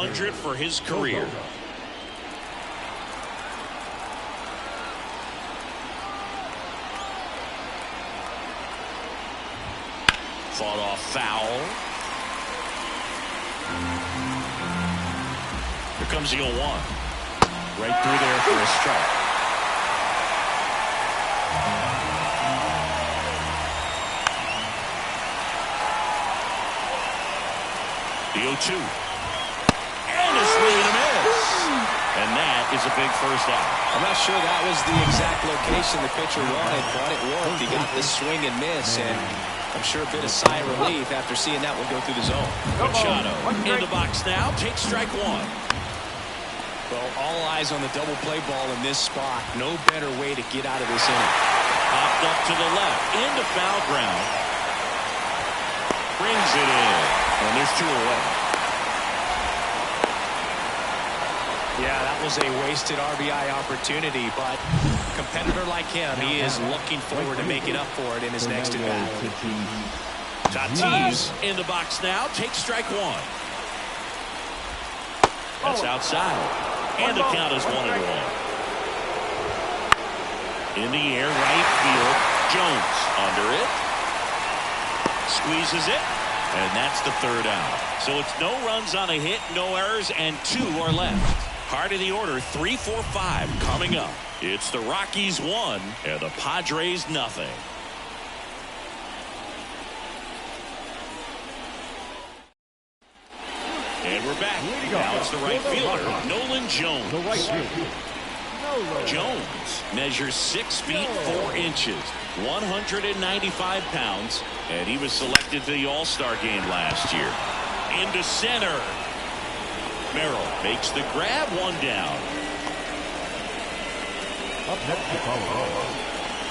.200 for his career. Fought off foul. Here comes the 0-1. Right through there for a strike. The 0-2. And a swing and a miss. And that is a big first out. I'm not sure that was the exact location the pitcher wanted, but it worked. He got the swing and miss, and I'm sure a bit of sigh of relief after seeing that one go through the zone. Machado in the box now. Takes strike one. Well, all eyes on the double play ball in this spot. No better way to get out of this inning. Popped up to the left. Into foul ground. Brings it in. And there's 2 away. Yeah, that was a wasted RBI opportunity, but a competitor like him, he is looking forward to making up for it in his next at-bat. Tatis in the box now. Takes strike one. That's outside. And the count is 1-1. In the air, right field. Jones under it. Squeezes it. And that's the 3rd out. So it's no runs on a hit, no errors, and 2 are left. Heart of the order, 3, 4, 5 coming up. It's the Rockies 1 and the Padres nothing. And we're back. Now it's the right fielder, Nolan Jones. Jones measures 6 feet 4 inches, 195 pounds, and he was selected to the All-Star game last year. Into center. Merrill makes the grab, 1 down. Up next to Colorado,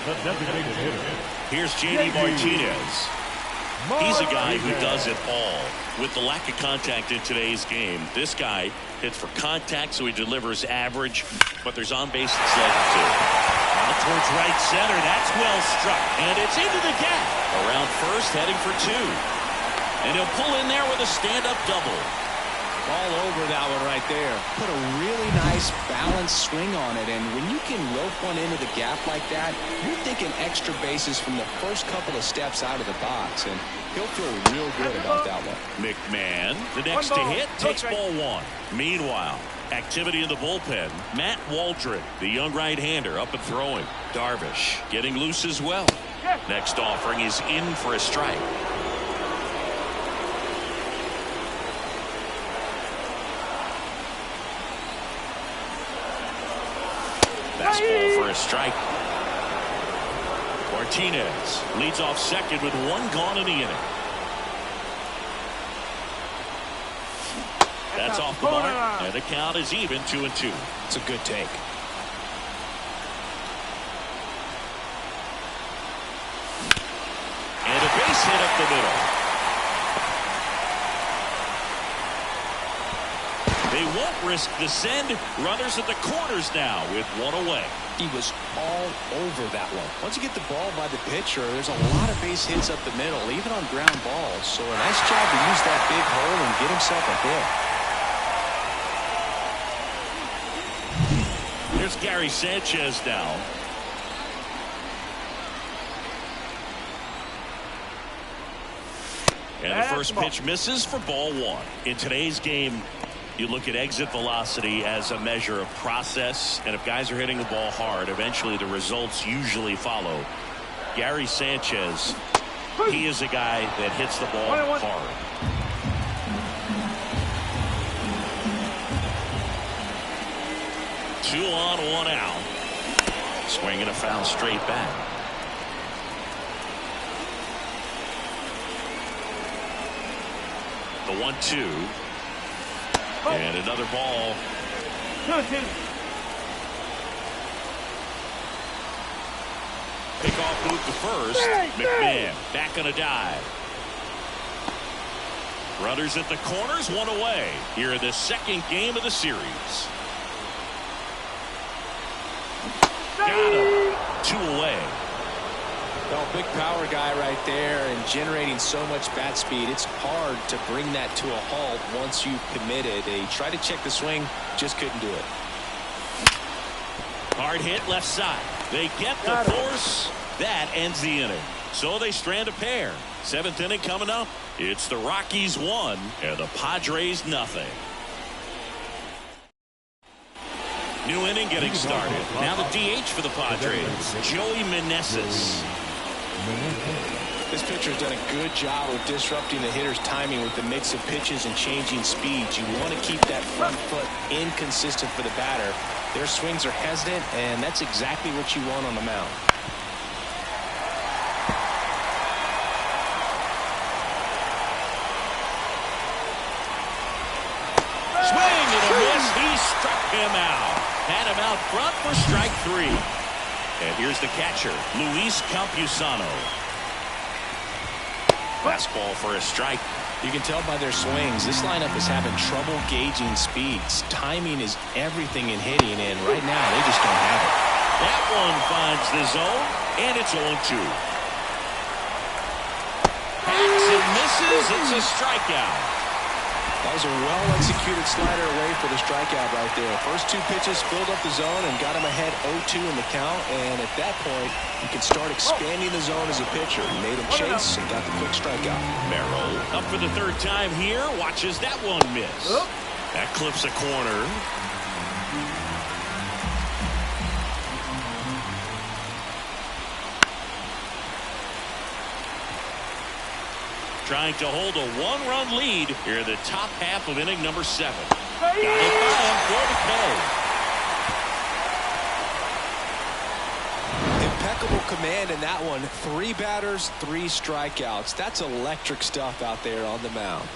the designated hitter. Here's J.D. Martinez. He's a guy who does it all. With the lack of contact in today's game, this guy hits for contact, so he delivers average, but there's on-base slugging too. Out towards right center. That's well struck. And it's into the gap. Around first, heading for 2. And he'll pull in there with a stand-up double. All over that one right there. Put a really nice balanced swing on it, and when you can rope one into the gap like that, you're thinking extra bases from the first couple of steps out of the box, and he'll feel real good about that one. McMahon, the next to hit, takes ball 1. Meanwhile, activity in the bullpen. Matt Waldron, the young right-hander, up and throwing. Darvish getting loose as well. Next offering is in for a strike. Fastball for a strike. Martinez leads off second with 1 gone in the inning. That's off the mark, and the count is even, 2-2. It's a good take. And a base hit up the middle. They won't risk the send. Runners at the corners now with 1 away. He was all over that one. Once you get the ball by the pitcher, there's a lot of base hits up the middle, even on ground balls. So a nice job to use that big hole and get himself a hit. There's Gary Sanchez now. And the first pitch misses for ball 1. In today's game, you look at exit velocity as a measure of process, and if guys are hitting the ball hard, eventually the results usually follow. Gary Sanchez, he is a guy that hits the ball hard. Two on, 1 out. Swing and a foul straight back. The 1-2. And another ball. Pickoff move to first. McMahon back on a dive. Runners at the corners, 1 away. Here in the second game of the series. Got him. 2 away. Well, big power guy right there and generating so much bat speed. It's hard to bring that to a halt once you've committed. He tried to check the swing, just couldn't do it. Hard hit left side. They get the force. That ends the inning. So they strand a pair. Seventh inning coming up. It's the Rockies 1 and the Padres nothing. New inning getting started. Now the DH for the Padres, Joey Meneses. This pitcher has done a good job of disrupting the hitter's timing with the mix of pitches and changing speeds. You want to keep that front foot inconsistent for the batter. Their swings are hesitant, and that's exactly what you want on the mound. Swing and a miss. He struck him out. Had him out front for strike 3. And here's the catcher, Luis Campusano. Fastball for a strike. You can tell by their swings, this lineup is having trouble gauging speeds. Timing is everything in hitting, and right now they just don't have it. That one finds the zone, and it's 0-2. Hacks and misses. It's a strikeout. That was a well-executed slider away for the strikeout right there. First 2 pitches filled up the zone and got him ahead 0-2 in the count. And at that point, you can start expanding the zone as a pitcher. He made him chase and got the quick strikeout. Merrill up for the 3rd time here. Watches that one miss. That clips a corner. Trying to hold a 1-run lead here in the top half of inning number 7. Got it by him for the K. Impeccable command in that one. 3 batters, 3 strikeouts. That's electric stuff out there on the mound.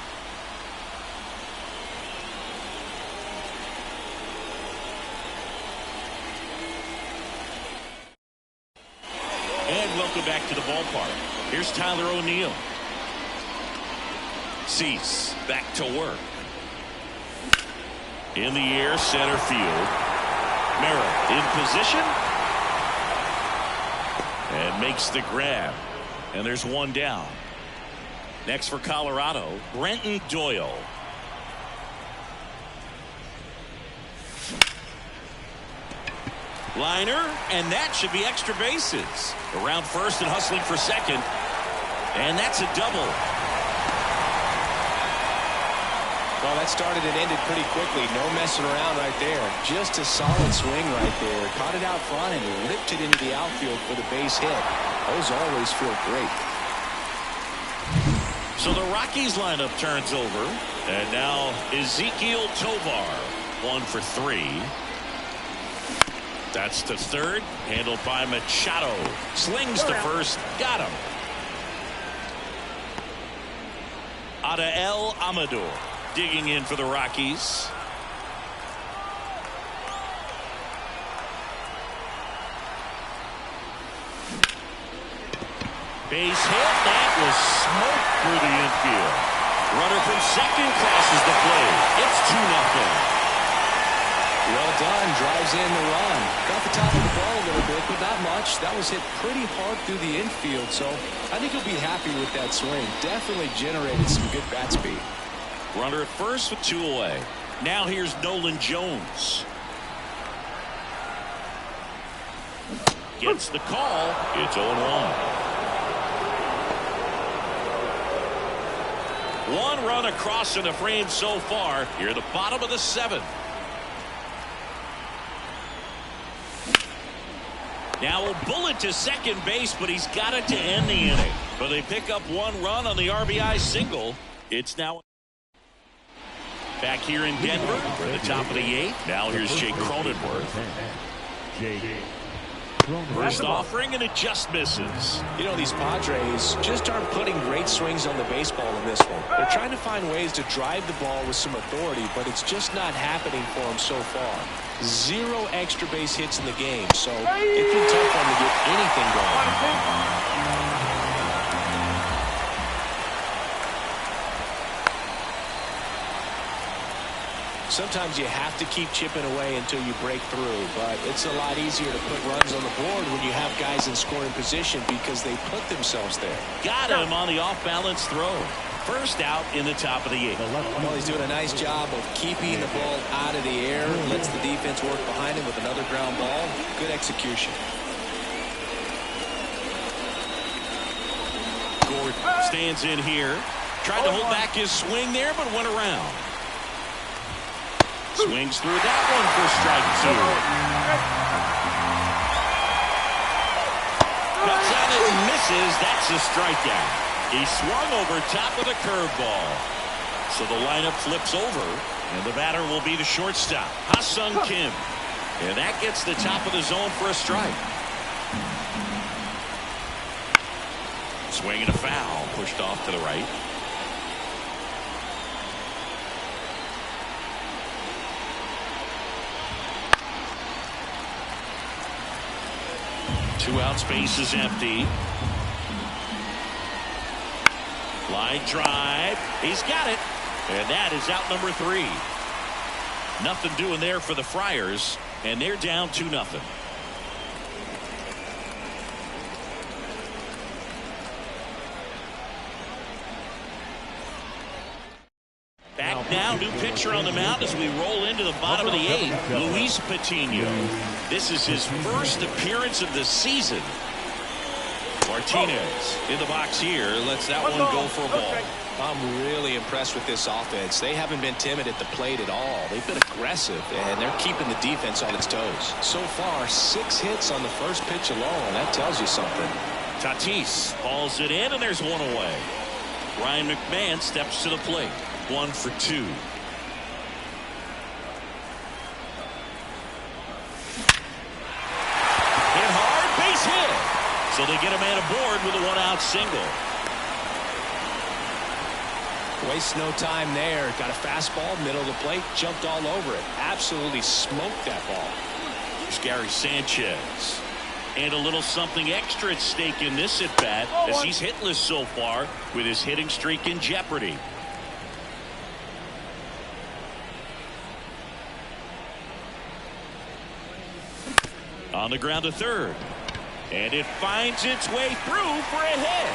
And welcome back to the ballpark. Here's Tyler O'Neill. Cease back to work. In the air, center field. Merrill in position. And makes the grab. And there's one down. Next for Colorado, Brenton Doyle. Liner, and that should be extra bases. Around first and hustling for second. And that's a double. Well, that started and ended pretty quickly. No messing around right there. Just a solid swing right there. Caught it out front and ripped it into the outfield for the base hit. Those always feel great. So the Rockies lineup turns over. And now Ezequiel Tovar, 1 for 3. That's the 3rd. Handled by Machado. Slings the first. Got him. Adael Amador digging in for the Rockies. Base hit. That was smoked through the infield. Runner from second crosses the plate. It's 2-0. Well done. Drives in the run. Got the top of the ball a little bit, but not much. That was hit pretty hard through the infield, so I think he'll be happy with that swing. Definitely generated some good bat speed. Runner at first with 2 away. Now here's Nolan Jones. Gets the call. It's 0-1. 1 run across in the frame so far. Here at the bottom of the 7th. Now a bullet to second base, but he's got it to end the inning. But they pick up 1 run on the RBI single. It's now back here in Denver for the top of the 8th. Now here's Jake Cronenworth. First offering, and it just misses. You know, these Padres just aren't putting great swings on the baseball in this one. They're trying to find ways to drive the ball with some authority, but it's just not happening for them so far. 0 extra base hits in the game, so it's been tough for them to get anything going. Sometimes you have to keep chipping away until you break through, but it's a lot easier to put runs on the board when you have guys in scoring position because they put themselves there. Got him on the off-balance throw. First out in the top of the 8th. Well, he's doing a nice job of keeping the ball out of the air, lets the defense work behind him with another ground ball. Good execution. Gordon stands in here. Tried to hold back his swing there, but went around. Swings through that one for strike 2. Cuts out and misses. That's a strikeout. He swung over top of the curveball. So the lineup flips over, and the batter will be the shortstop, Ha-Sung Kim. And that gets the top of the zone for a strike. Swing and a foul, pushed off to the right. Two outs, base is empty. Line drive. He's got it. And that is out number 3. Nothing doing there for the Friars. And they're down 2-0. Back now, new pitcher on the mound as we roll into the bottom of the 8th. Luis Patino. This is his first appearance of the season. Martinez in the box here. Lets that one go for a ball. I'm really impressed with this offense. They haven't been timid at the plate at all. They've been aggressive, and they're keeping the defense on its toes. So far, 6 hits on the first pitch alone. That tells you something. Tatis hauls it in, and there's one away. Ryan McMahon steps to the plate. 1 for 2. Hit hard, base hit. So they get a man aboard with a 1-out single. Waste no time there. Got a fastball, middle of the plate, jumped all over it. Absolutely smoked that ball. It's Gary Sanchez. And a little something extra at stake in this at-bat as he's hitless so far with his hitting streak in jeopardy. On the ground to third. And it finds its way through for a hit.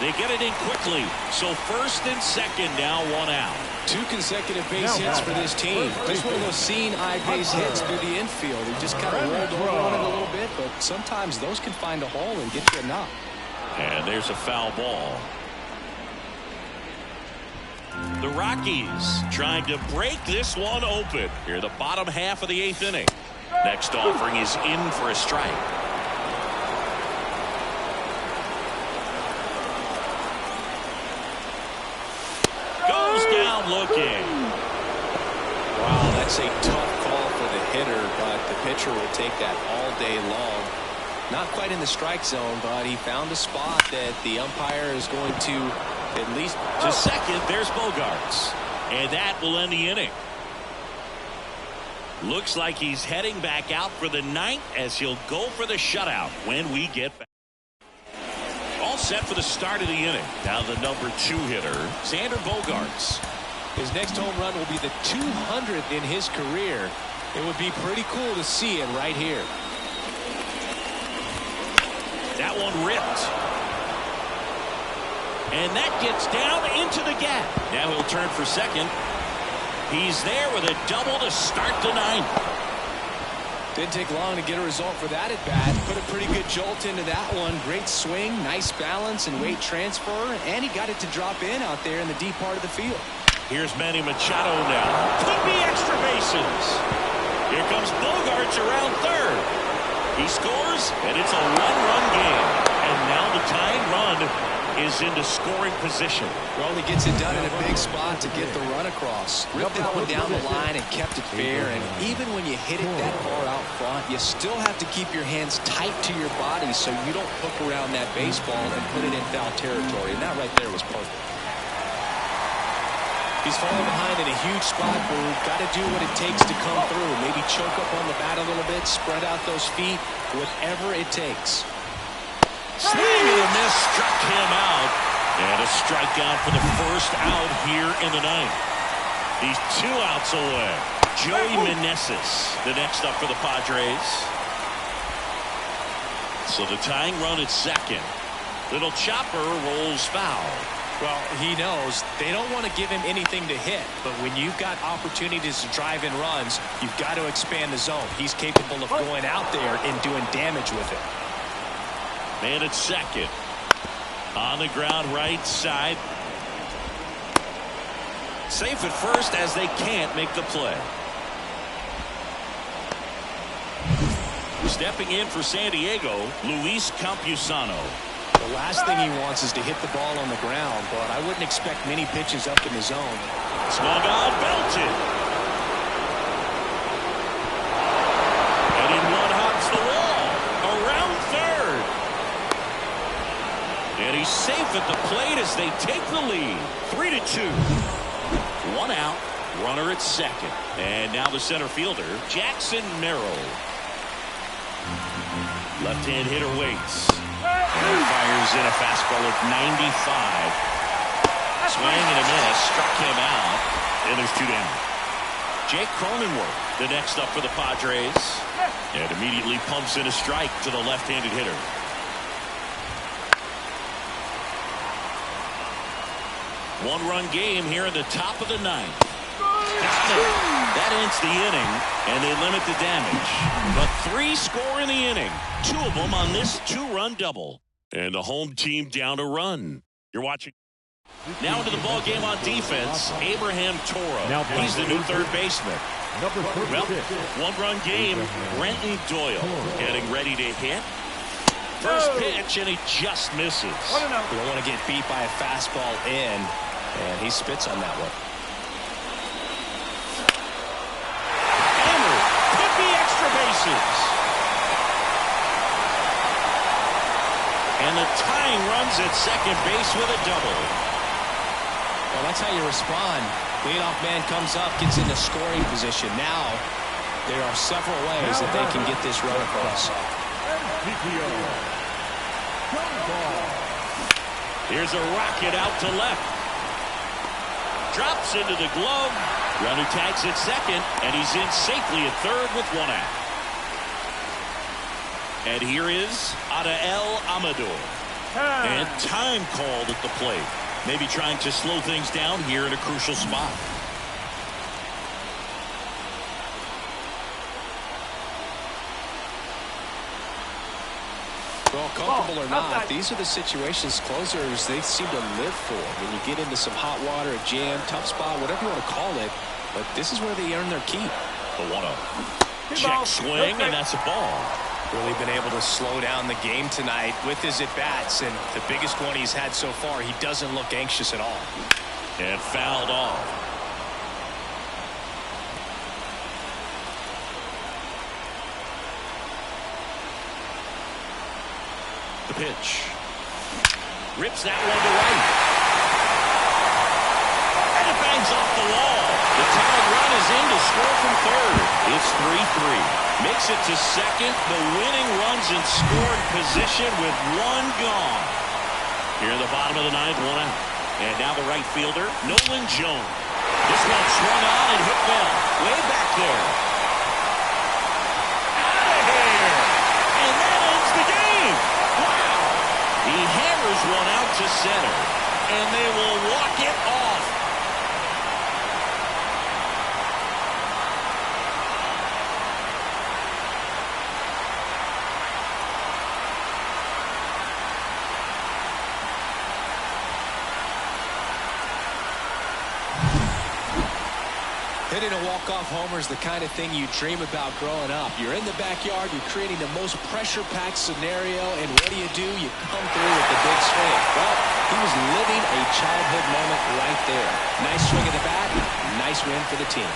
They get it in quickly. So first and second now, 1 out. 2 consecutive base hits for this team. Just one of those seeing eye base hits through the infield. He just kind of rolled over on it a little bit, but sometimes those can find a hole and get you a knock. And there's a foul ball. The Rockies trying to break this one open here, the bottom half of the 8th inning. Next offering is in for a strike. Goes down looking. Wow, that's a tough call for the hitter, but the pitcher will take that all day long. Not quite in the strike zone, but he found a spot that the umpire is going to at least. To second, there's Bogarts. And that will end the inning. Looks like he's heading back out for the 9th as he'll go for the shutout when we get back. All set for the start of the inning. Now the number 2 hitter, Xander Bogarts. His next home run will be the 200th in his career. It would be pretty cool to see it right here. That one ripped. And that gets down into the gap. Now he'll turn for second. He's there with a double to start the 9th. Didn't take long to get a result for that at bat. Put a pretty good jolt into that one. Great swing, nice balance and weight transfer, and he got it to drop in out there in the deep part of the field. Here's Manny Machado now. Could be extra bases. Here comes Bogarts around third. He scores, and it's a 1-run game. And now the tying run is into scoring position. Well, he gets it done in a big spot to get the run across. Ripped that one down the line and kept it fair. And even when you hit it that far out front, you still have to keep your hands tight to your body so you don't hook around that baseball and put it in foul territory. And that right there was perfect. He's falling behind in a huge spot, but we've got to do what it takes to come through. Maybe choke up on the bat a little bit, spread out those feet, whatever it takes. Swing and a miss, struck him out. And a strikeout for the first out here in the 9th. He's 2 outs away. Joey Meneses, the next up for the Padres. So the tying run at second. Little chopper rolls foul. Well, he knows they don't want to give him anything to hit, but when you've got opportunities to drive in runs, you've got to expand the zone. He's capable of going out there and doing damage with it. Man at second. On the ground right side. Safe at first as they can't make the play. Stepping in for San Diego, Luis Campusano. The last thing he wants is to hit the ball on the ground, but I wouldn't expect many pitches up in the zone. Swung on, belted. And in one hops the wall. Around third. And he's safe at the plate as they take the lead. 3-2. One out. Runner at second. And now the center fielder, Jackson Merrill. Left-hand hitter waits. And fires in a fastball at 95. Swing and a miss. Struck him out. And there's 2 down. Jake Cronenworth, the next up for the Padres. And immediately pumps in a strike to the left-handed hitter. One-run game here in the top of the 9th. That ends the inning, and they limit the damage. But 3 score in the inning. 2 of them on this 2-run double. And the home team down a run. You're watching. Now into the ball game on defense, Abraham Toro. He's the new third baseman. Well, 1-run game, Brenton Doyle getting ready to hit. First pitch, and he just misses. You don't want to get beat by a fastball in, and he spits on that one. Could be extra bases. And the tying runs at second base with a double. Well, that's how you respond. Leadoff man comes up, gets into scoring position. Now, there are several ways that they can get this run across. Here's a rocket out to left. Drops into the glove. Runner tags at second, and he's in safely at third with 1 out. And here is Adael Amador. And time called at the plate. Maybe trying to slow things down here in a crucial spot. Well, comfortable or not, these are the situations closers they seem to live for. When you get into some hot water, a jam, tough spot, whatever you want to call it, but this is where they earn their keep. The 1-0. Check swing, and that's a ball. Really been able to slow down the game tonight with his at-bats, and the biggest one he's had so far, he doesn't look anxious at all. And fouled off. The pitch. Rips that one to right. And it bangs off the wall. The tying run is in to score from third. It's 3-3. Makes it to second. The winning runs in scoring position with 1 gone. Here in the bottom of the 9th, 1 out. And now the right fielder, Nolan Jones. This one swung on and hit well. Way back there. Out of here. And that ends the game. Wow. He hammers one out to center. And they will walk it off. Hitting a walk-off homer is the kind of thing you dream about growing up. You're in the backyard, you're creating the most pressure-packed scenario, and what do? You come through with the big swing. Well, he was living a childhood moment right there. Nice swing of the bat, nice win for the team.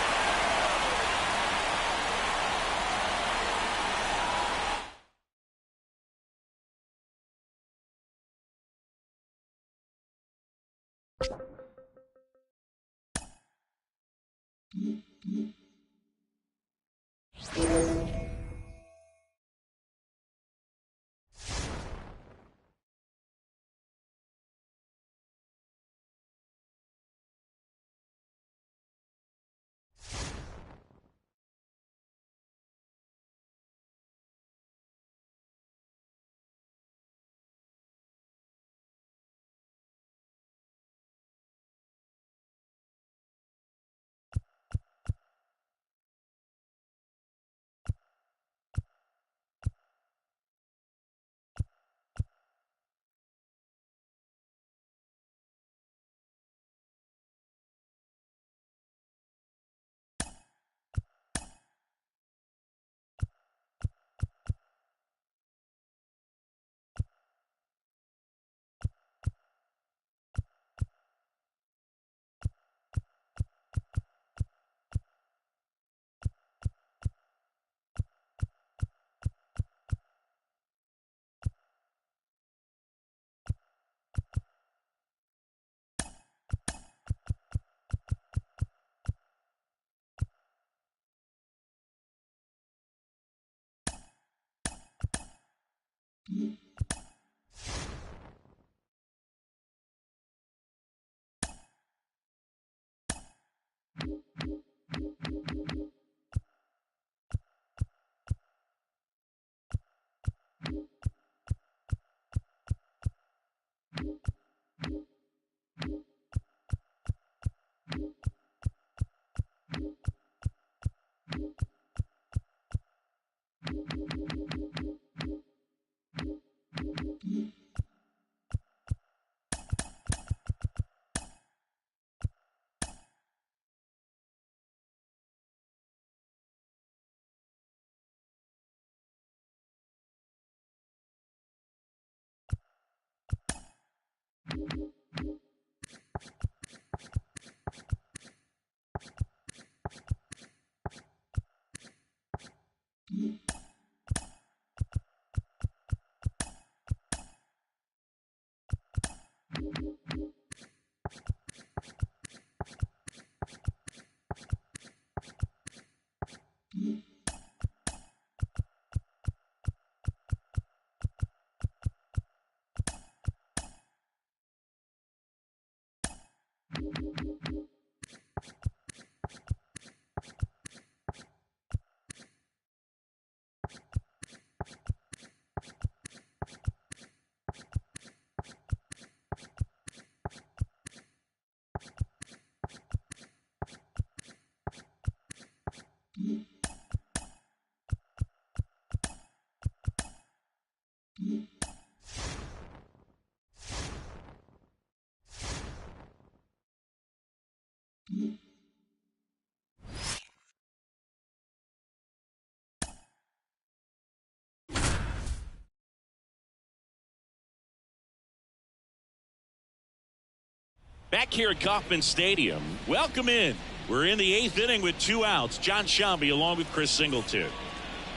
Back here at Kauffman Stadium, welcome in. We're in the 8th inning with 2 outs. John Shambi along with Chris Singleton.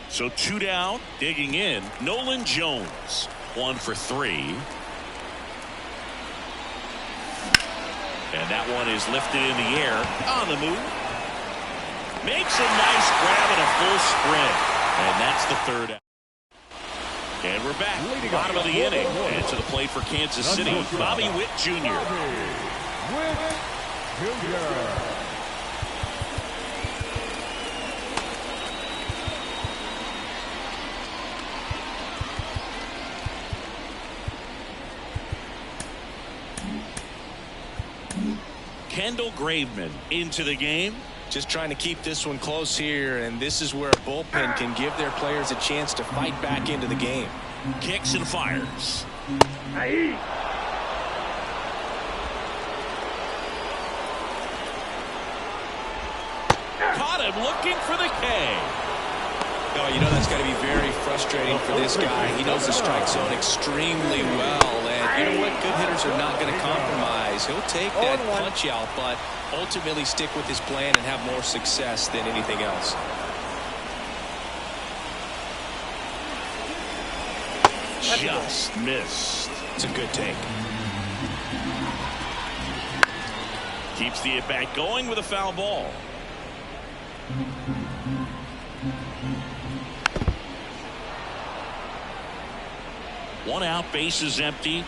So 2 down, digging in. Nolan Jones, 1 for 3. And that one is lifted in the air on the move. Makes a nice grab and a full sprint. And that's the 3rd out. And we're back. Bottom of the inning. And to the plate for Kansas City, Bobby Witt Jr. Kendall Graveman into the game. Just trying to keep this one close here, and this is where a bullpen can give their players a chance to fight back into the game. Kicks and fires. Caught him looking for the K. Oh, you know that's got to be very frustrating for this guy. He knows the strike zone extremely well, and you know what? Good hitters are not going to compromise. He'll take that punch out, but ultimately stick with his plan and have more success than anything else. Just missed. It's a good take. Keeps the at-bat going with a foul ball. One out, base is empty.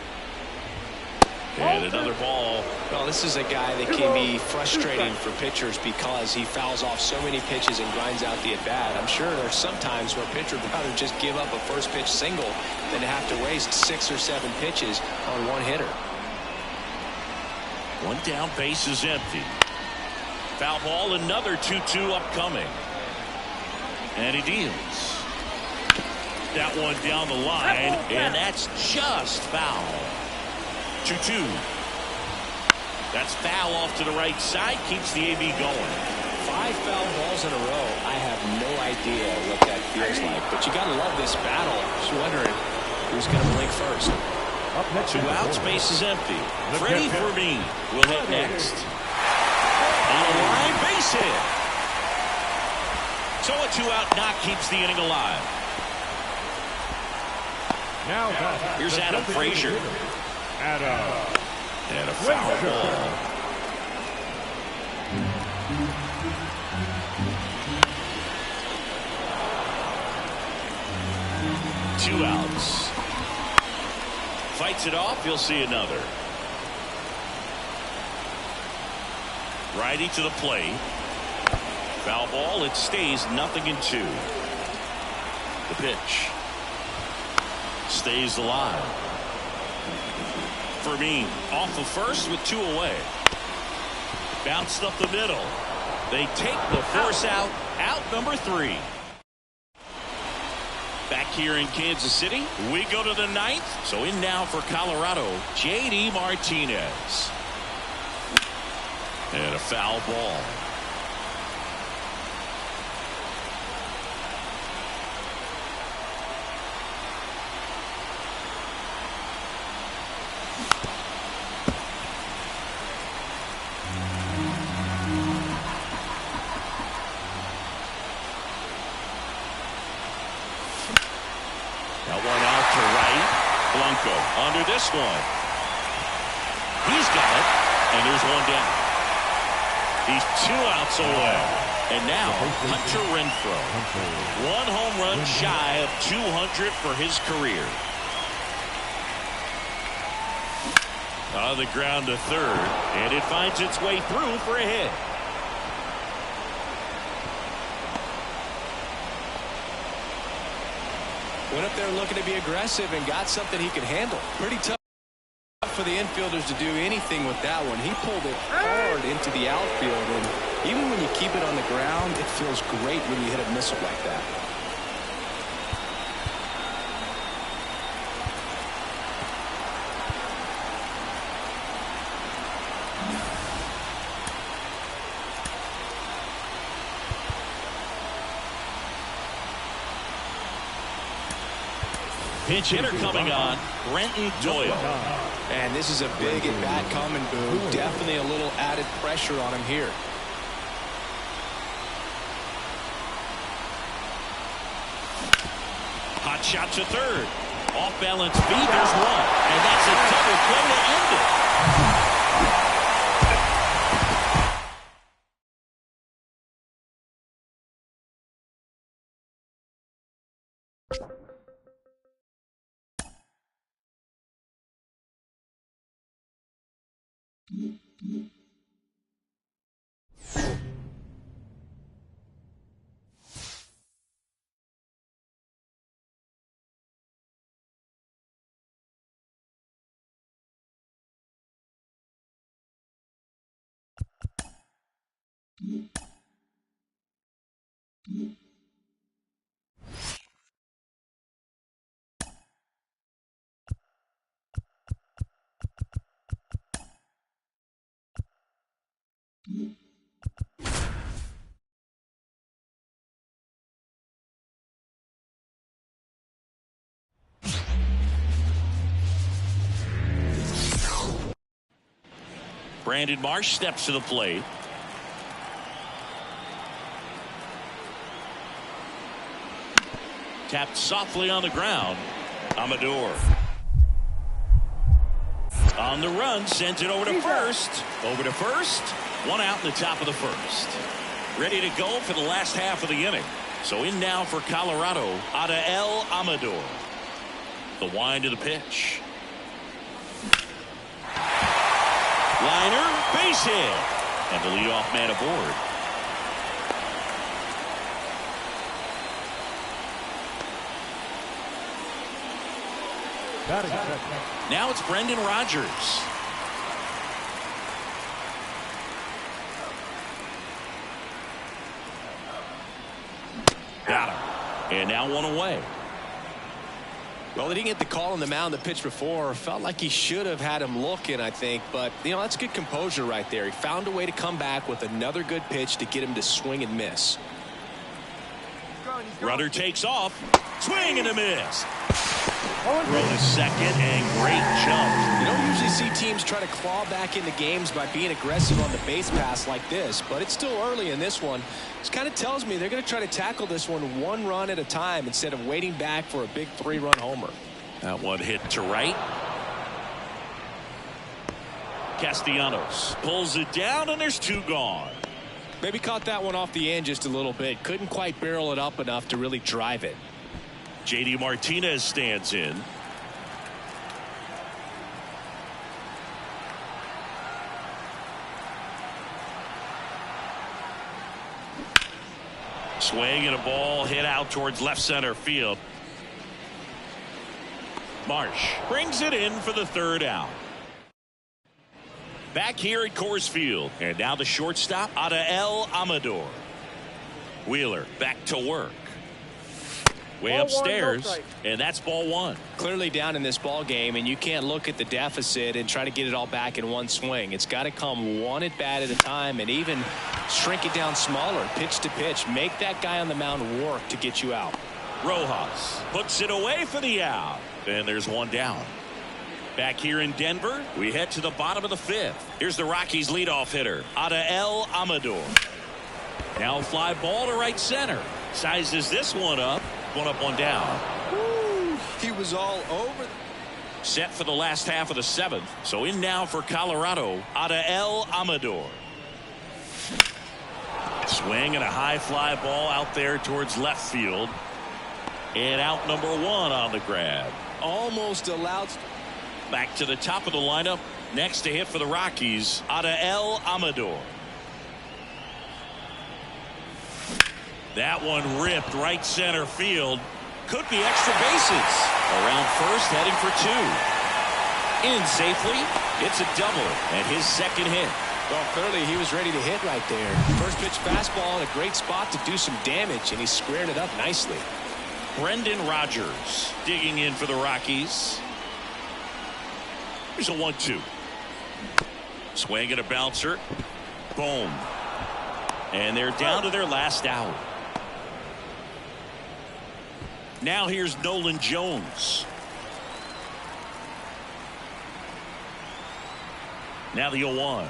And another ball. Well, this is a guy that can be frustrating for pitchers because he fouls off so many pitches and grinds out the at-bat. I'm sure there's some times where a pitcher would rather just give up a first pitch single than to have to waste 6 or 7 pitches on one hitter. One down, base is empty. Foul ball, another 2-2 upcoming. And he deals. That one down the line, and that's just foul. 2-2. That's foul off to the right side, keeps the AB going. 5 foul balls in a row. I have no idea what that feels like, but you gotta love this battle. Just wondering who's gonna blink first. 2 outs, base is empty. Freddie Fermin will hit next. On the line, base hit. So a 2-out knock keeps the inning alive. Now here's Adam Frazier. And a foul ball. Two outs. Fights it off. He'll see another. Righty to the plate. Foul ball. It stays 0-2. The pitch. Stays alive. Fermin off of first with 2 away. Bounced up the middle. They take the force out. Out number 3. Back here in Kansas City, we go to the 9th. So in now for Colorado, J.D. Martinez. And a foul ball. Under this one. He's got it. And there's one down. He's 2 outs away. And now Hunter Renfroe. 1 home run shy of 200 for his career. On the ground to third. And it finds its way through for a hit. Went up there looking to be aggressive and got something he could handle. Pretty tough for the infielders to do anything with that one. He pulled it hard into the outfield, and even when you keep it on the ground, it feels great when you hit a missile like that. Pinch hitter coming on, Brenton Doyle. And this is a big at-bat coming, Boo. Definitely a little added pressure on him here. Hot shot to third. Off balance feed, there's one. And that's a double play to end it. Brandon Marsh steps to the plate. Tapped softly on the ground. Amador. On the run, sends it over to first. Over to first. 1 out in the top of the first. Ready to go for the last half of the inning. So in now for Colorado, Adael Amador. The wind of the pitch. Liner, base hit. And the leadoff man aboard. Now it's Brendan Rodgers. Got him. And now 1 away. Well, he didn't get the call on the mound the pitch before. Felt like he should have had him looking, I think. But, you know, that's good composure right there. He found a way to come back with another good pitch to get him to swing and miss. Runner takes off. Swing and a miss. Throw to second and great jump. You don't usually see teams try to claw back into games by being aggressive on the base pass like this, but it's still early in this one. This kind of tells me they're going to try to tackle this one 1 run at a time instead of waiting back for a big 3-run homer. That one hit to right. Castellanos pulls it down, and there's 2 gone. Maybe caught that one off the end just a little bit. Couldn't quite barrel it up enough to really drive it. J.D. Martinez stands in. Swing and a ball hit out towards left center field. Marsh brings it in for the third out. Back here at Coors Field, and now the shortstop, Adael Amador. Wheeler back to work. Way Ball upstairs, one, no and that's ball one. Clearly down in this ball game, and you can't look at the deficit and try to get it all back in one swing. It's got to come one at bat at a time, and even shrink it down smaller, pitch to pitch. Make that guy on the mound work to get you out. Rojas puts it away for the out, and there's one down. Back here in Denver, we head to the bottom of the fifth. Here's the Rockies leadoff hitter, Adael Amador. Now fly ball to right center. Sizes this one up. One up, one down. Woo, he was all over. Set for the last half of the seventh. So in now for Colorado, Adael Amador. Swing and a high fly ball out there towards left field. And out number one on the grab. Almost allowed. Back to the top of the lineup. Next to hit for the Rockies, Adael Amador. That one ripped right center field. Could be extra bases. Around first, heading for two. In safely. It's a double and his second hit. Well, clearly he was ready to hit right there. First pitch fastball in a great spot to do some damage, and he squared it up nicely. Brendan Rodgers digging in for the Rockies. Here's a 1-2. Swing and a bouncer. Boom. And they're down to their last out. Now here's Nolan Jones. Now the 0-1.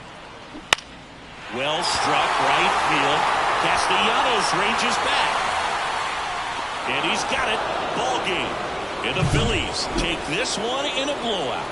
Well struck right field. Castellanos ranges back. And he's got it. Ball game. And the Phillies take this one in a blowout.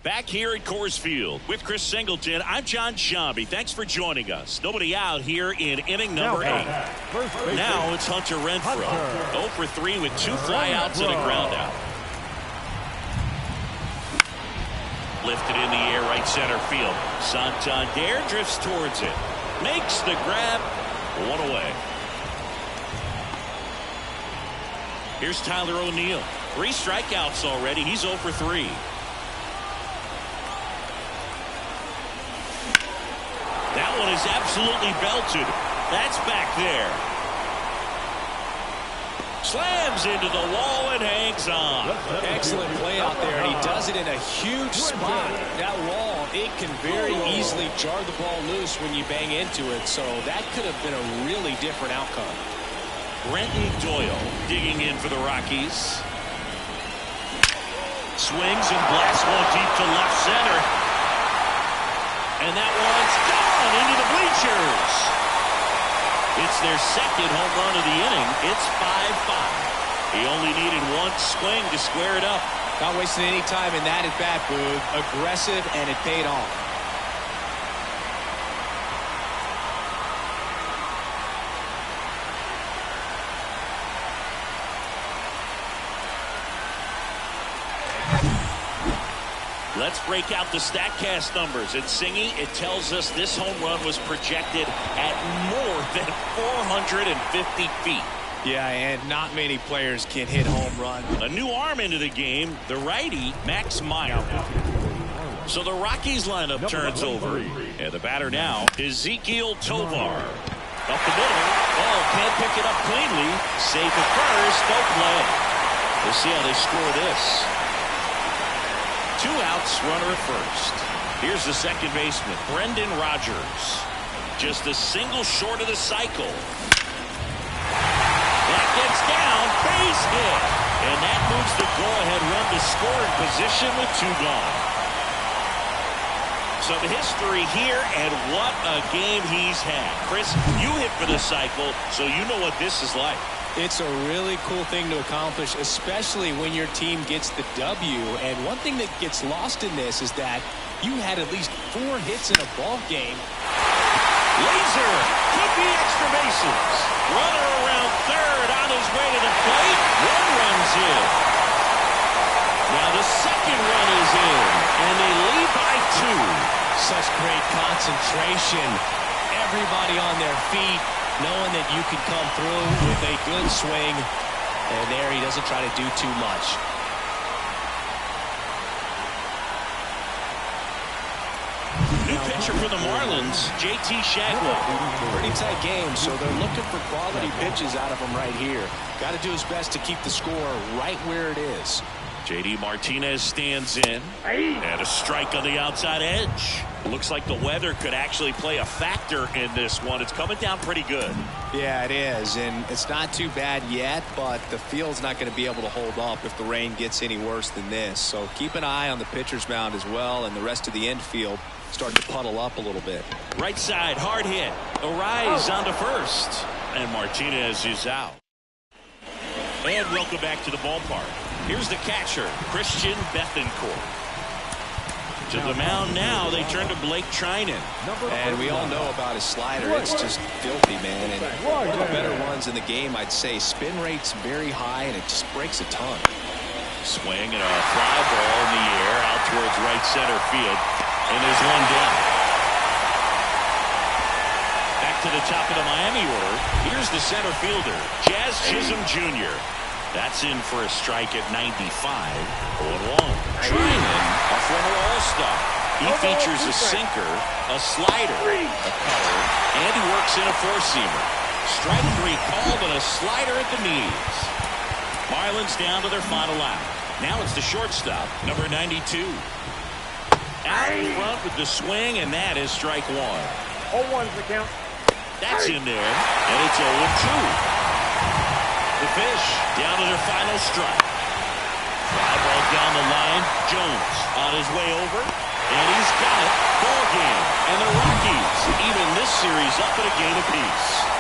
Back here at Coors Field with Chris Singleton, I'm John Shambi. Thanks for joining us. Nobody out here in inning number 8. Now it's Hunter Renfroe. 0 for 3 with 2 flyouts and a ground out. Lifted in the air right center field. Santander drifts towards it. Makes the grab. One away. Here's Tyler O'Neill. 3 strikeouts already. He's 0 for 3. That one is absolutely belted. That's back there. Slams into the wall and hangs on. Excellent play out there, and he does it in a huge spot. That wall, it can very easily jar the ball loose when you bang into it, so that could have been a really different outcome. Brenton Doyle digging in for the Rockies. Swings and blasts one deep to left center. And that one's gone into the bleachers. It's their second home run of the inning. It's 5-5. He only needed one swing to square it up. Not wasting any time in that at-bat, Boog. Aggressive, and it paid off. Let's break out the StatCast numbers. And Singy, it tells us this home run was projected at more than 450 feet. Yeah, and not many players can hit home run. A new arm into the game, the righty, Max Meyer. So the Rockies lineup turns over. And the batter now, Ezequiel Tovar. Up the middle. Oh, can't pick it up cleanly. Safe at first. No play. We'll see how they score this. 2 outs, runner at first. Here's the second baseman, Brendan Rodgers. Just a single short of the cycle. That gets down, base hit. And that moves the go-ahead run to scoring position with 2 gone. Some history here, and what a game he's had. Chris, you hit for the cycle, so you know what this is like. It's a really cool thing to accomplish, especially when your team gets the W. And one thing that gets lost in this is that you had at least 4 hits in a ball game. Laser could be extra bases. Runner around third on his way to the plate. 1 run's in. Now the second run is in, and they lead by 2. Such great concentration. Everybody on their feet, knowing that you can come through with a good swing. And there he doesn't try to do too much. New pitcher for the Marlins, JT Shadwell. Pretty tight game, so they're looking for quality pitches out of him right here. Got to do his best to keep the score right where it is. JD Martinez stands in, and a strike on the outside edge. Looks like the weather could actually play a factor in this one. It's coming down pretty good. Yeah, it is, and it's not too bad yet, but the field's not going to be able to hold up if the rain gets any worse than this. So keep an eye on the pitcher's mound as well, and the rest of the infield starting to puddle up a little bit. Right side, hard hit. Arise onto first, and Martinez is out. And welcome back to the ballpark. Here's the catcher, Christian Bethancourt. To the mound now, they turn to Blake Trinan. And we all know about his slider. It's just filthy, man. And one of the better ones in the game, I'd say. Spin rate's very high, and it just breaks a ton. Swing and a fly ball in the air out towards right center field. And there's 1 down. Back to the top of the Miami order. Here's the center fielder, Jazz Chisholm Jr. That's in for a strike at 95. 0-1. Trinan, a former All-Star. He features a sinker, a slider, a cutter, and he works in a 4-seamer. Strike 3 called and a slider at the knees. Marlins down to their final out. Now it's the shortstop, number 92. Out in front with the swing, and that is strike 1. 0-1's the count. That's in there, and it's 0-2. The Fish down to their final strike. Fly ball down the line. Jones on his way over, and he's got it. Ball game, and the Rockies even this series up at a game apiece.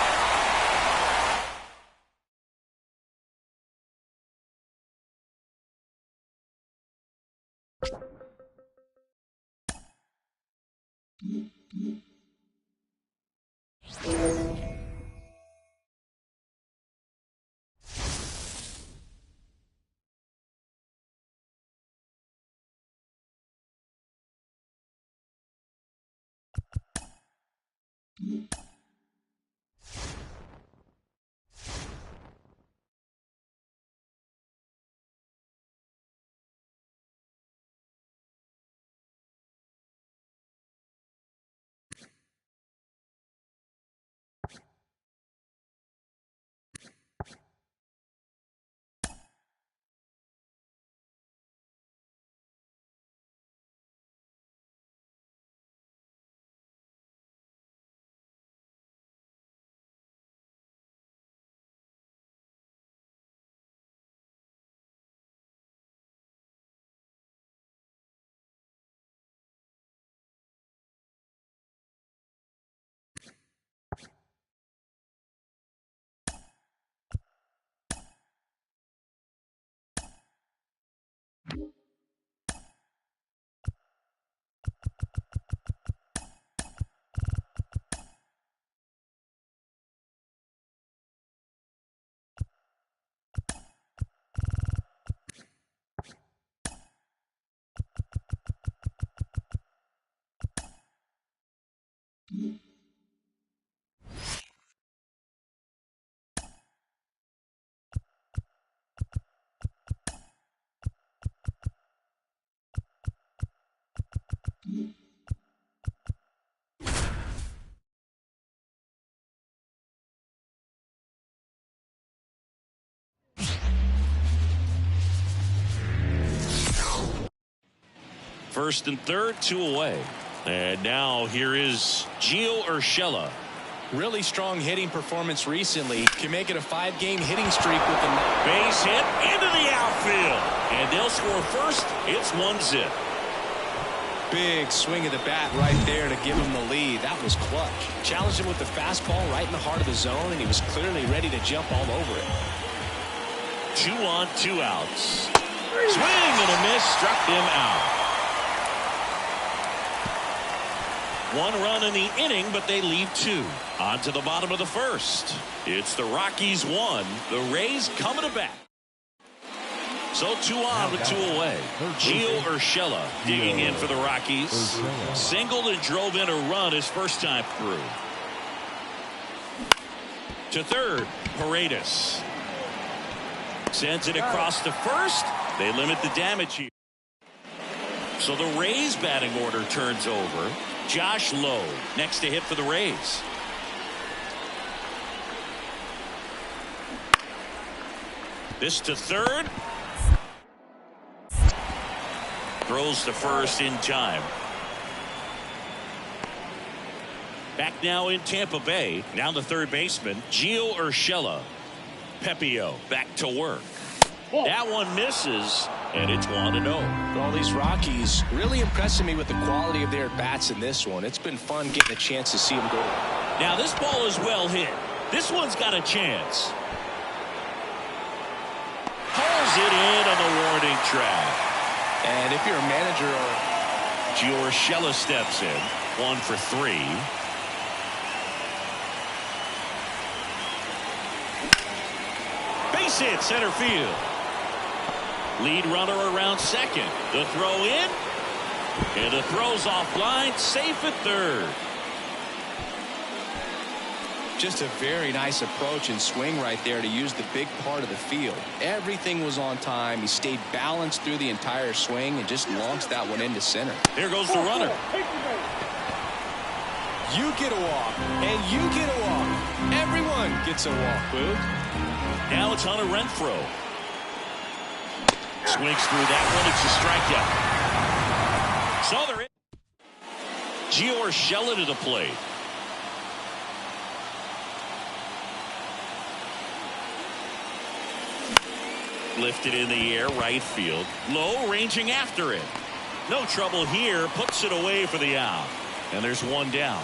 First and third, 2 away. And now here is Gio Urshela. Really strong hitting performance recently. Can make it a 5-game hitting streak with the base hit into the outfield. And they'll score first. It's 1-0. Big swing of the bat right there to give him the lead. That was clutch. Challenged him with the fastball right in the heart of the zone, and he was clearly ready to jump all over it. 2 on, 2 outs. Swing and a miss, struck him out. 1 run in the inning, but they leave 2. On to the bottom of the first. It's the Rockies 1. The Rays coming to bat. So 2 on with 2 away. Gio Urshela digging in for the Rockies. Singled and drove in a run his first time through. To third, Paredes. Sends it across to first. They limit the damage here. So the Rays batting order turns over. Josh Lowe next to hit for the Rays. This to third. Throws to first in time. Back now in Tampa Bay. Now the third baseman, Gio Urshela. Pepio back to work. That one misses, and it's 1-0. Well, these Rockies really impressing me with the quality of their bats in this one. It's been fun getting a chance to see them go. Now this ball is well hit. This one's got a chance. Pulls it in on the warning track. And if you're a manager or Gio Urshela steps in. 1 for 3. Base hit center field. Lead runner around second. The throw in. And the throw's offline. Safe at third. just a very nice approach and swing right there to use the big part of the field. Everything was on time. He stayed balanced through the entire swing and just launched that one into center. Here goes the runner. You get a walk, and you get a walk. Everyone gets a walk, Boog. Now it's Hunter Renfroe. Swings through that one. It's a strikeout. So they're in. Gio Urshela to the plate. Lifted in the air, right field. Low, ranging after it. No trouble here. Puts it away for the out. And there's one down.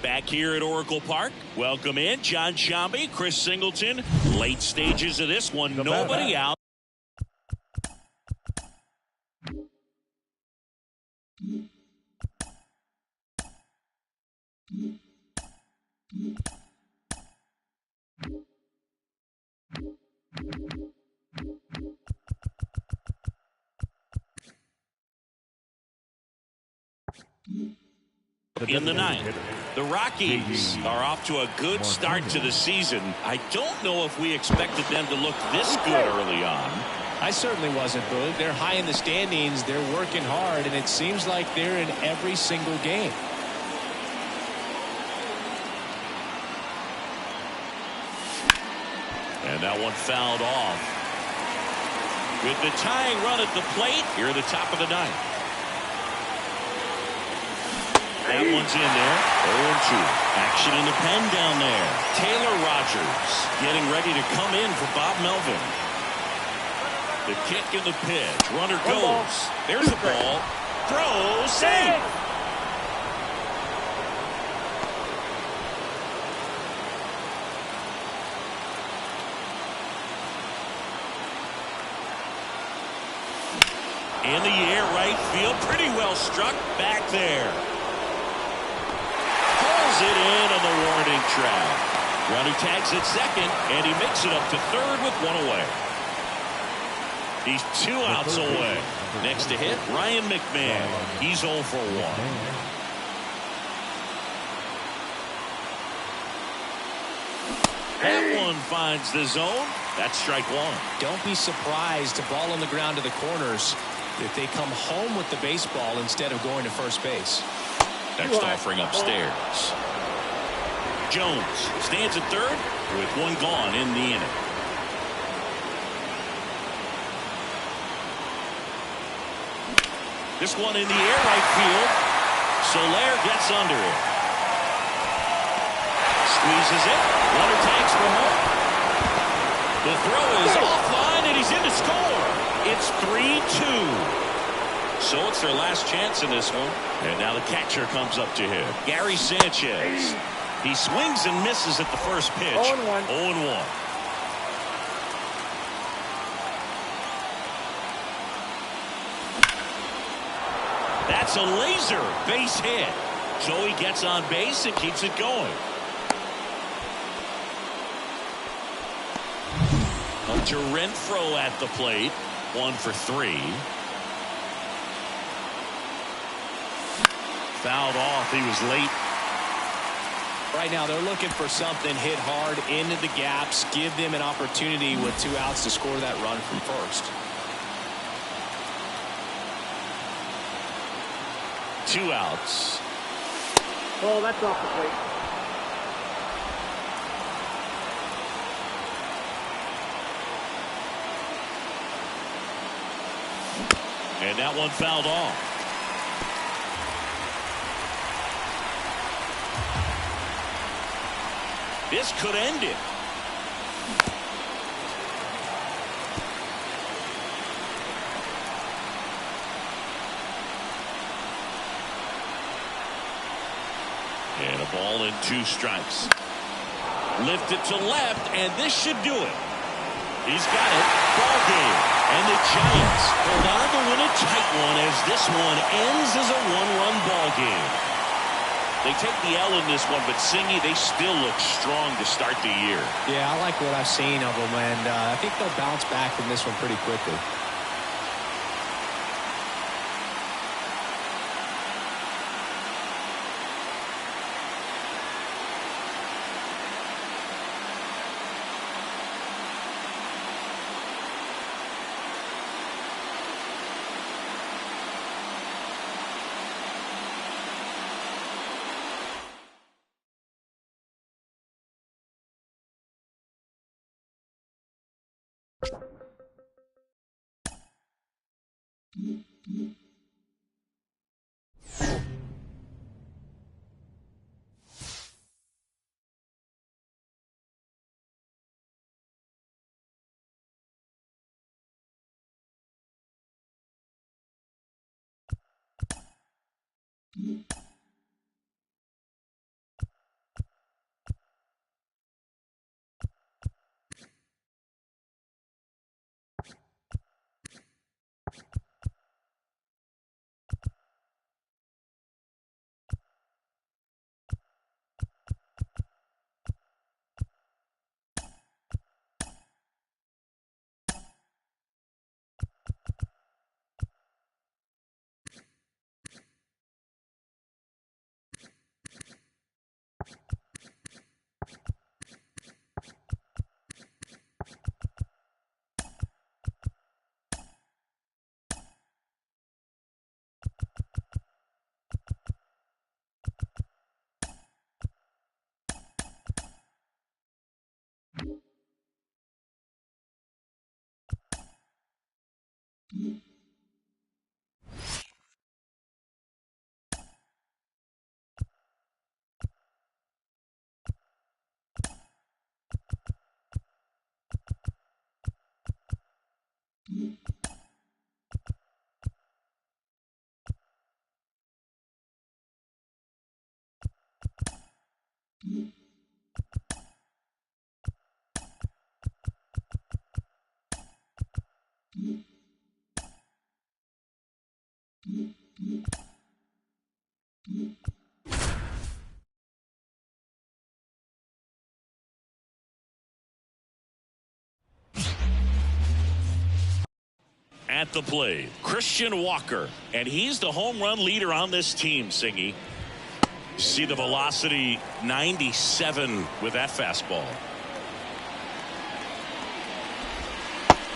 Back here at Oracle Park, welcome in John Shambi, Chris Singleton. Late stages of this one, nobody out. In the ninth, the Rockies are off to a good start to the season. I don't know if we expected them to look this good early on. I certainly wasn't, Boog. They're high in the standings. They're working hard, and it seems like they're in every single game. And that one fouled off. With the tying run at the plate, here at the top of the ninth. That one's in there. 0-2. Action in the pen down there. Taylor Rogers getting ready to come in for Bob Melvin. The kick and the pitch. Runner goes. There's the ball. Throw. Save. In the air, right field. Pretty well struck back there. Pulls it in on the warning track. Runner tags at second, and he makes it up to third with one away. He's 2 outs away. Next to hit, Ryan McMahon. He's 0 for 1. That one finds the zone. That's strike one. Don't be surprised to ball on the ground to the corners if they come home with the baseball instead of going to first base. Next offering upstairs. Jones stands at third with one gone in the inning. This one in the air, right field. Soler gets under it. Squeezes it. Runner takes for home. The throw is offline, and he's in to score. It's 3-2. So it's their last chance in this one. And now the catcher comes up to him. Gary Sanchez. He swings and misses at the first pitch. 0-1. 0-1. That's a laser base hit. So he gets on base and keeps it going. Hunter Renfroe at the plate. 1 for 3. Fouled off. He was late. Right now they're looking for something hit hard into the gaps. Give them an opportunity with 2 outs to score that run from first. 2 outs. Oh, that's off the plate. And that one fouled off. This could end it. And a ball and 2 strikes. Lift it to left, and this should do it. He's got it. Ball game. And the Giants hold on to win a tight one as this one ends as a 1-run ball game. They take the L in this one, but Singy, they still look strong to start the year. Yeah, I like what I've seen of them, and I think they'll bounce back from this one pretty quickly. At the plate, Christian Walker, and he's the home run leader on this team, Singy. See the velocity, 97 with that fastball.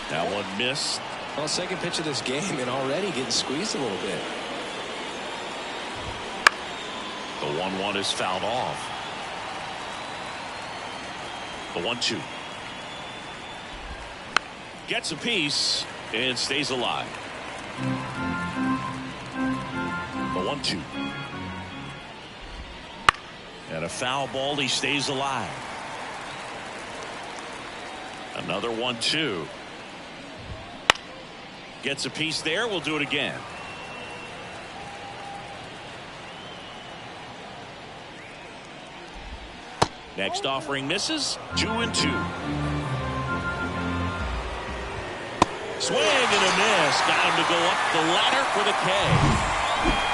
That one missed. Well, second pitch of this game and already getting squeezed a little bit. The 1-1 is fouled off. The 1-2. Gets a piece and stays alive. The 1-2. And a foul ball, he stays alive. Another 1-2. Gets a piece there. We'll do it again. Next offering misses. 2-2. Swing and a miss. Got him to go up the ladder for the K.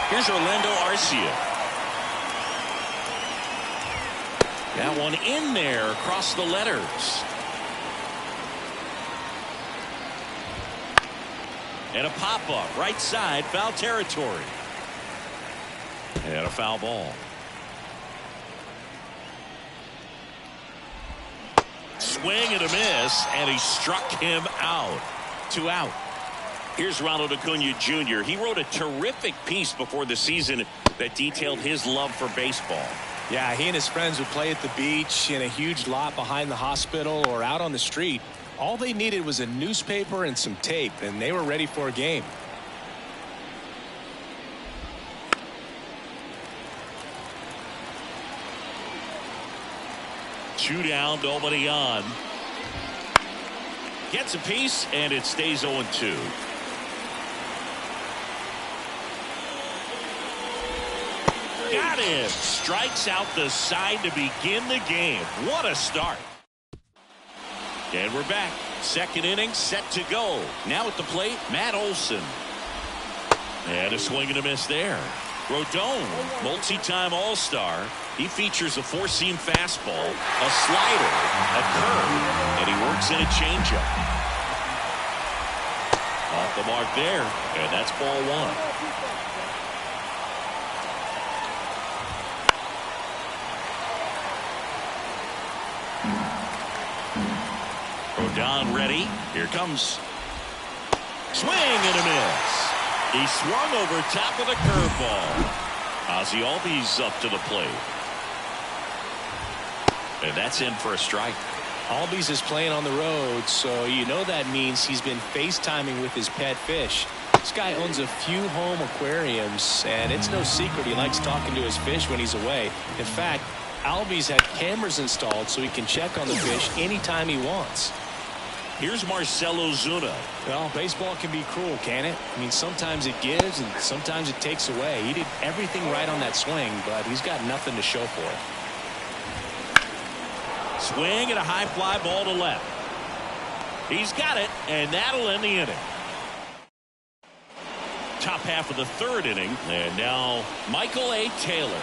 Here's Orlando Arcia. That one in there across the letters. And a pop-up right side, foul territory. And a foul ball. Swing and a miss, and he struck him out. 2 out. Here's Ronald Acuna Jr. He wrote a terrific piece before the season that detailed his love for baseball. Yeah, he and his friends would play at the beach, in a huge lot behind the hospital, or out on the street. All they needed was a newspaper and some tape, and they were ready for a game. Two down, nobody on. Gets a piece, and it stays 0-2. Got him. Strikes out the side to begin the game. What a start. And we're back. Second inning set to go. Now at the plate, Matt Olson. And a swing and a miss there. Rodon, multi-time All-Star. He features a four-seam fastball, a slider, a curve, and he works in a changeup. Off the mark there, and that's ball one. Rodon ready. Here comes. Swing and a miss. He swung over top of the curveball. Ozzie Albies up to the plate. And that's in for a strike. Albies is playing on the road, so you know that means he's been FaceTiming with his pet fish. This guy owns a few home aquariums, and it's no secret he likes talking to his fish when he's away. In fact, Albies had cameras installed so he can check on the fish anytime he wants. Here's Marcell Ozuna. Well, baseball can be cruel, can it? I mean, sometimes it gives and sometimes it takes away. He did everything right on that swing, but he's got nothing to show for it. Swing and a high fly ball to left. He's got it, and that'll end the inning. Top half of the third inning, and now Michael A. Taylor.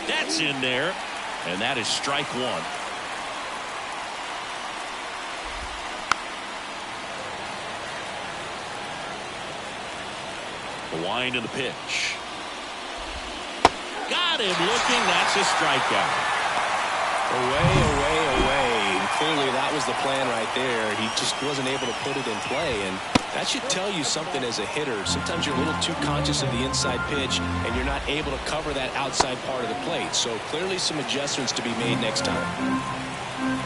That's in there, and that is strike one. The wind of the pitch. Got him looking. That's a strikeout. Away. Clearly that was the plan right there. He just wasn't able to put it in play, and that should tell you something as a hitter. Sometimes you're a little too conscious of the inside pitch, and you're not able to cover that outside part of the plate. So clearly some adjustments to be made next time.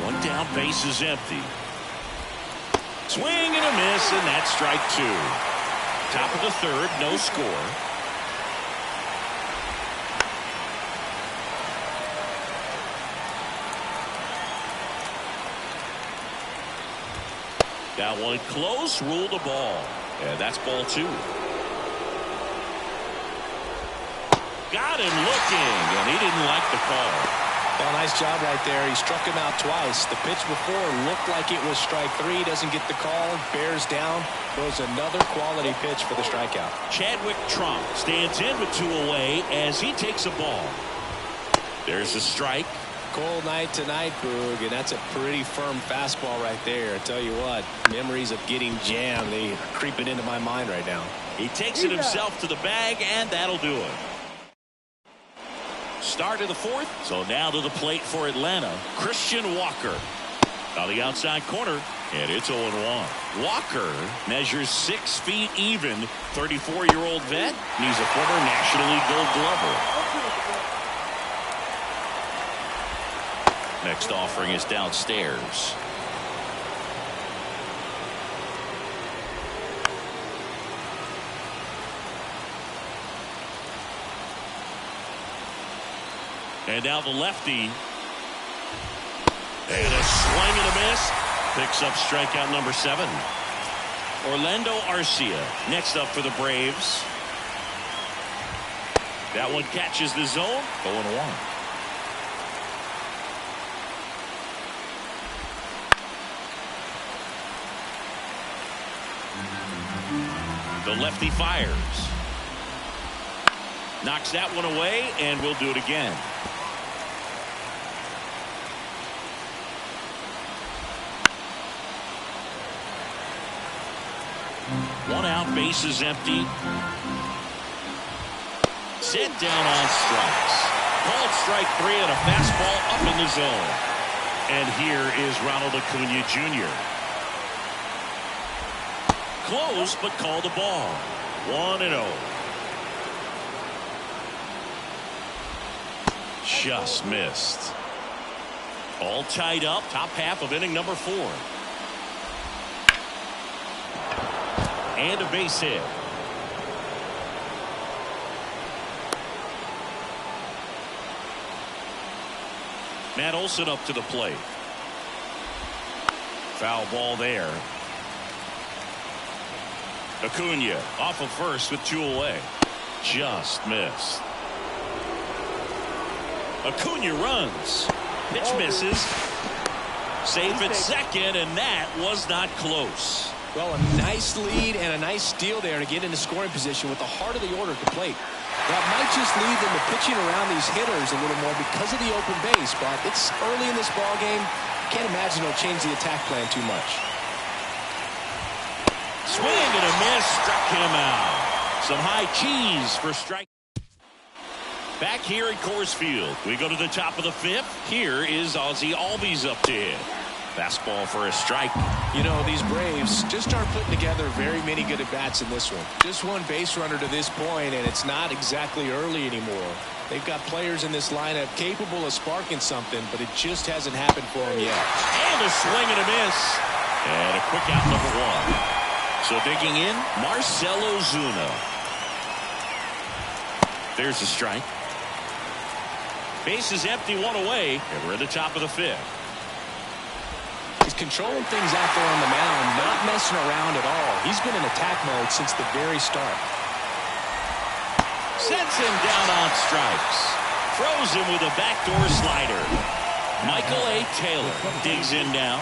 One down, base is empty. Swing and a miss, and that's strike two. Top of the third, no score. That one close, ruled the ball. Yeah, that's ball two. Got him looking, and he didn't like the call. Well, nice job right there. He struck him out twice. The pitch before looked like it was strike three. Doesn't get the call. Bears down. Throws another quality pitch for the strikeout. Chadwick Trump stands in with two away as he takes a ball. There's a strike. Cold night tonight, Boog, and that's a pretty firm fastball right there. I tell you what, memories of getting jammed, they are creeping into my mind right now. He takes it himself to the bag, and that'll do it. Start of the fourth. So now to the plate for Atlanta, Christian Walker. On the outside corner, and it's 0-1. Walker measures 6 feet even, 34-year-old vet, and he's a former National League Gold Glover. Next offering is downstairs. And now the lefty. And a swing and a miss. Picks up strikeout number 7. Orlando Arcia next up for the Braves. That one catches the zone. 0-1. The lefty fires. Knocks that one away, and we'll do it again. One out, bases empty. Sent down on strikes. Called strike 3 and a fastball up in the zone. And here is Ronald Acuna Jr. Close, but called the ball. 1-0. Just missed. All tied up, top half of inning number 4. And a base hit. Matt Olson up to the plate. Foul ball there. Acuna off of first with 2 away. Just missed. Acuna runs. Pitch misses. Safe at second, and that was not close. Well, a nice lead and a nice steal there to get into scoring position with the heart of the order at the plate. That might just leave them to pitching around these hitters a little more because of the open base, but it's early in this ball game. Can't imagine it'll change the attack plan too much. Swing and a miss, struck him out. Some high cheese for strike. Back here at Coors Field, we go to the top of the 5th. Here is Ozzie Albies up to hit. Fastball for a strike. You know, these Braves just aren't putting together very many good at-bats in this one. Just one base runner to this point, and it's not exactly early anymore. They've got players in this lineup capable of sparking something, but it just hasn't happened for them yet. And a swing and a miss. And a quick out number 1. So digging in, Marcell Ozuna. There's a strike. Base is empty, 1 away, and we're at the top of the 5th. He's controlling things out there on the mound, not messing around at all. He's been in attack mode since the very start. Sends him down on strikes. Throws him with a backdoor slider. Michael A. Taylor digs in now.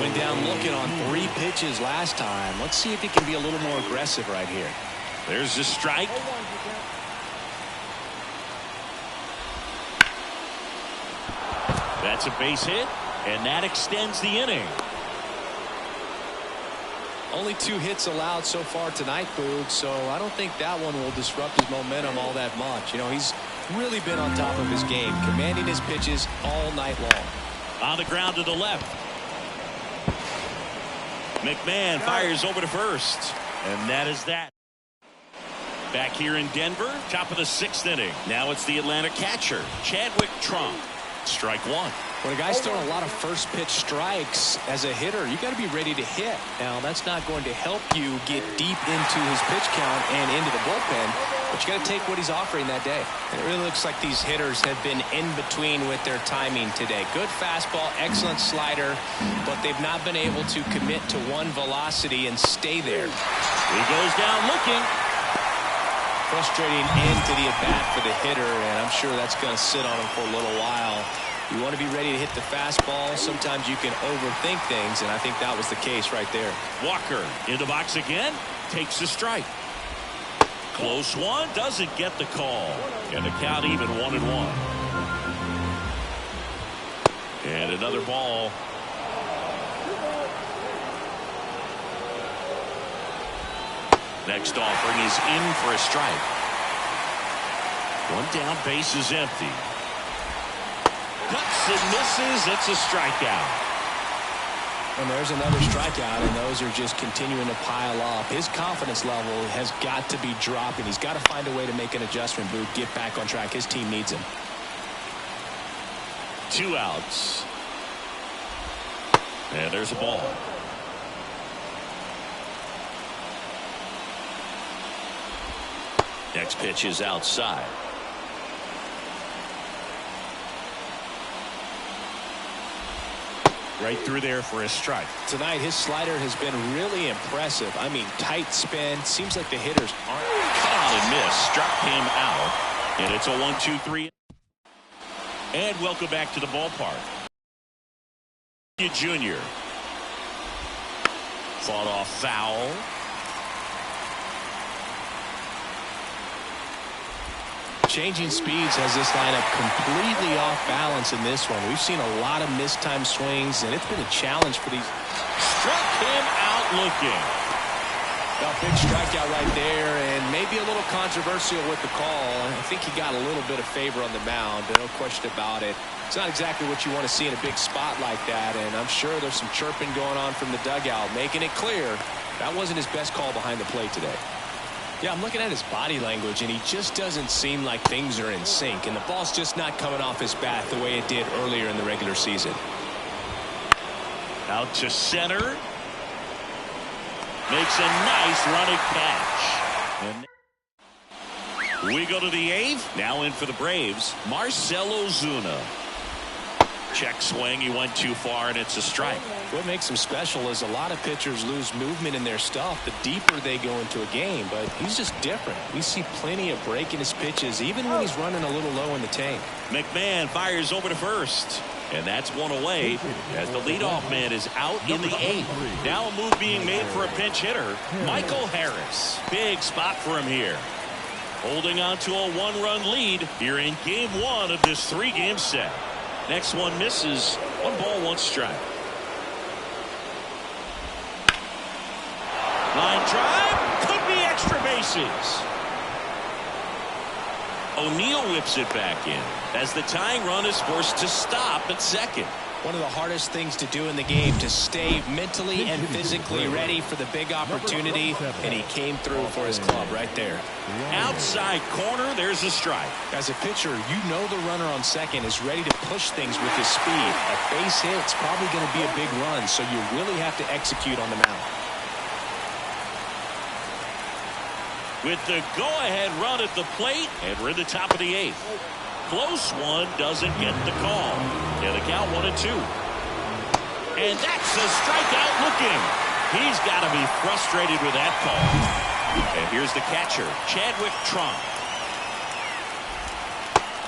Went down looking on 3 pitches last time. Let's see if he can be a little more aggressive right here. There's the strike. That's a base hit, and that extends the inning. Only 2 hits allowed so far tonight, Boog, so I don't think that one will disrupt his momentum all that much. You know, he's really been on top of his game, commanding his pitches all night long. On the ground to the left. McMahon fires over to first, and that is that. Back here in Denver, top of the 6th inning. Now it's the Atlanta catcher, Chadwick Trump. Strike one. When a guy's throwing a lot of first pitch strikes as a hitter, you got to be ready to hit. Now, that's not going to help you get deep into his pitch count and into the bullpen, but you got to take what he's offering that day. It really looks like these hitters have been in between with their timing today. Good fastball, excellent slider, but they've not been able to commit to one velocity and stay there. He goes down looking. Frustrating end to the at-bat for the hitter, and I'm sure that's going to sit on him for a little while. You want to be ready to hit the fastball. Sometimes you can overthink things, and I think that was the case right there. Walker in the box again, takes the strike. Close one, doesn't get the call. And the count even 1-1. And another ball. Next offering is in for a strike. One down, base is empty. Cuts and misses. It's a strikeout. And there's another strikeout, and those are just continuing to pile up. His confidence level has got to be dropping. He's got to find a way to make an adjustment, Boog, get back on track. His team needs him. 2 outs. And there's a ball. Next pitch is outside. Right through there for a strike. Tonight, his slider has been really impressive. I mean, tight spin. Seems like the hitters aren't. Caught and missed. Struck him out. And it's a 1-2-3. And welcome back to the ballpark. Junior. Fought off foul. Changing speeds has this lineup completely off balance in this one. We've seen a lot of mistimed swings, and it's been a challenge for these. Struck him out looking. A big strikeout right there, and maybe a little controversial with the call. I think he got a little bit of favor on the mound, no question about it. It's not exactly what you want to see in a big spot like that, and I'm sure there's some chirping going on from the dugout, making it clear that wasn't his best call behind the plate today. Yeah, I'm looking at his body language, and he just doesn't seem like things are in sync, and the ball's just not coming off his bat the way it did earlier in the regular season. Out to center. Makes a nice running catch. And we go to the 8th. Now in for the Braves, Marcell Ozuna. Check swing. He went too far, and it's a strike. What makes him special is a lot of pitchers lose movement in their stuff the deeper they go into a game, but he's just different. We see plenty of break in his pitches, even when he's running a little low in the tank. McMahon fires over to first. And that's one away as the leadoff man is out in the 8th. Now a move being made for a pinch hitter, Michael Harris. Big spot for him here. Holding on to a 1-run lead here in game 1 of this 3-game set. Next one misses. 1 ball, 1 strike. Line drive. Could be extra bases. O'Neill whips it back in as the tying run is forced to stop at second. One of the hardest things to do in the game, to stay mentally and physically ready for the big opportunity, and he came through for his club right there. Outside corner, there's a strike. As a pitcher, you know the runner on second is ready to push things with his speed. A base hit's probably going to be a big run, so you really have to execute on the mound. With the go-ahead run at the plate, and we're in the top of the 8th. Close one, doesn't get the call. And the count 1-2. And that's a strikeout looking. He's got to be frustrated with that call. And here's the catcher, Chadwick Trump.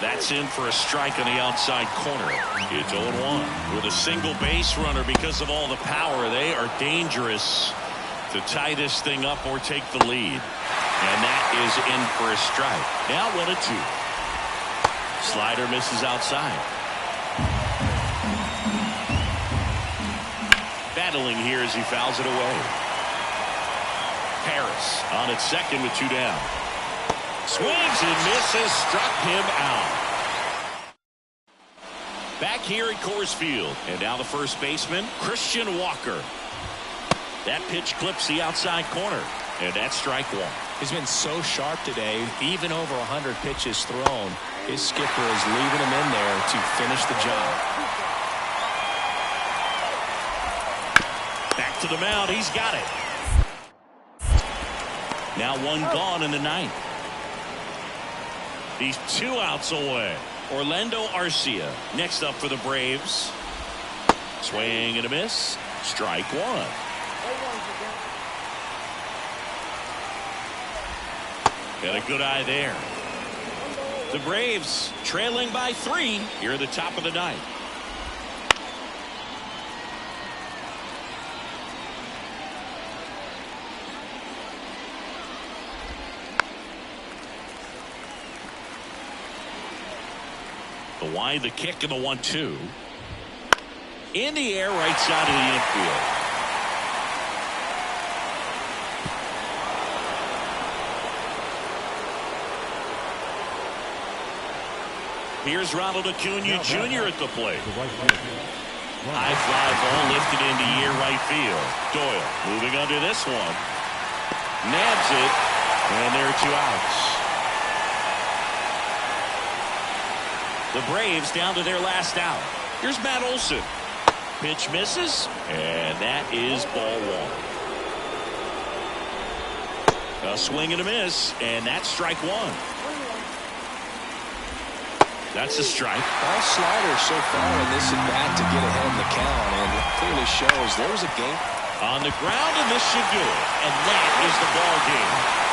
That's in for a strike on the outside corner. It's 0-1. With a single base runner, because of all the power, they are dangerous to tie this thing up or take the lead. And that is in for a strike. Now 1-2. Slider misses outside. Battling here as he fouls it away. Harris on at second with 2 down. Swings and misses. Struck him out. Back here at Coors Field. And now the first baseman, Christian Walker. That pitch clips the outside corner. And that's strike 1. He's been so sharp today, even over 100 pitches thrown. His skipper is leaving him in there to finish the job. Back to the mound. He's got it. Now one gone in the ninth. He's 2 outs away. Orlando Arcia next up for the Braves. Swing and a miss. Strike one. Got a good eye there. The Braves trailing by 3 here at the top of the ninth. The wide, the kick, and the 1-2. In the air, right side of the infield. Here's Ronald Acuna Jr. at the plate. High fly ball lifted into near right field. Doyle moving under this one. Nabs it, and there are 2 outs. The Braves down to their last out. Here's Matt Olson. Pitch misses, and that is ball 1. A swing and a miss, and that's strike 1. That's a strike. All sliders so far in this at bat to get ahead in the count, and it clearly shows there was a game on the ground, and this should do it. And that is the ball game.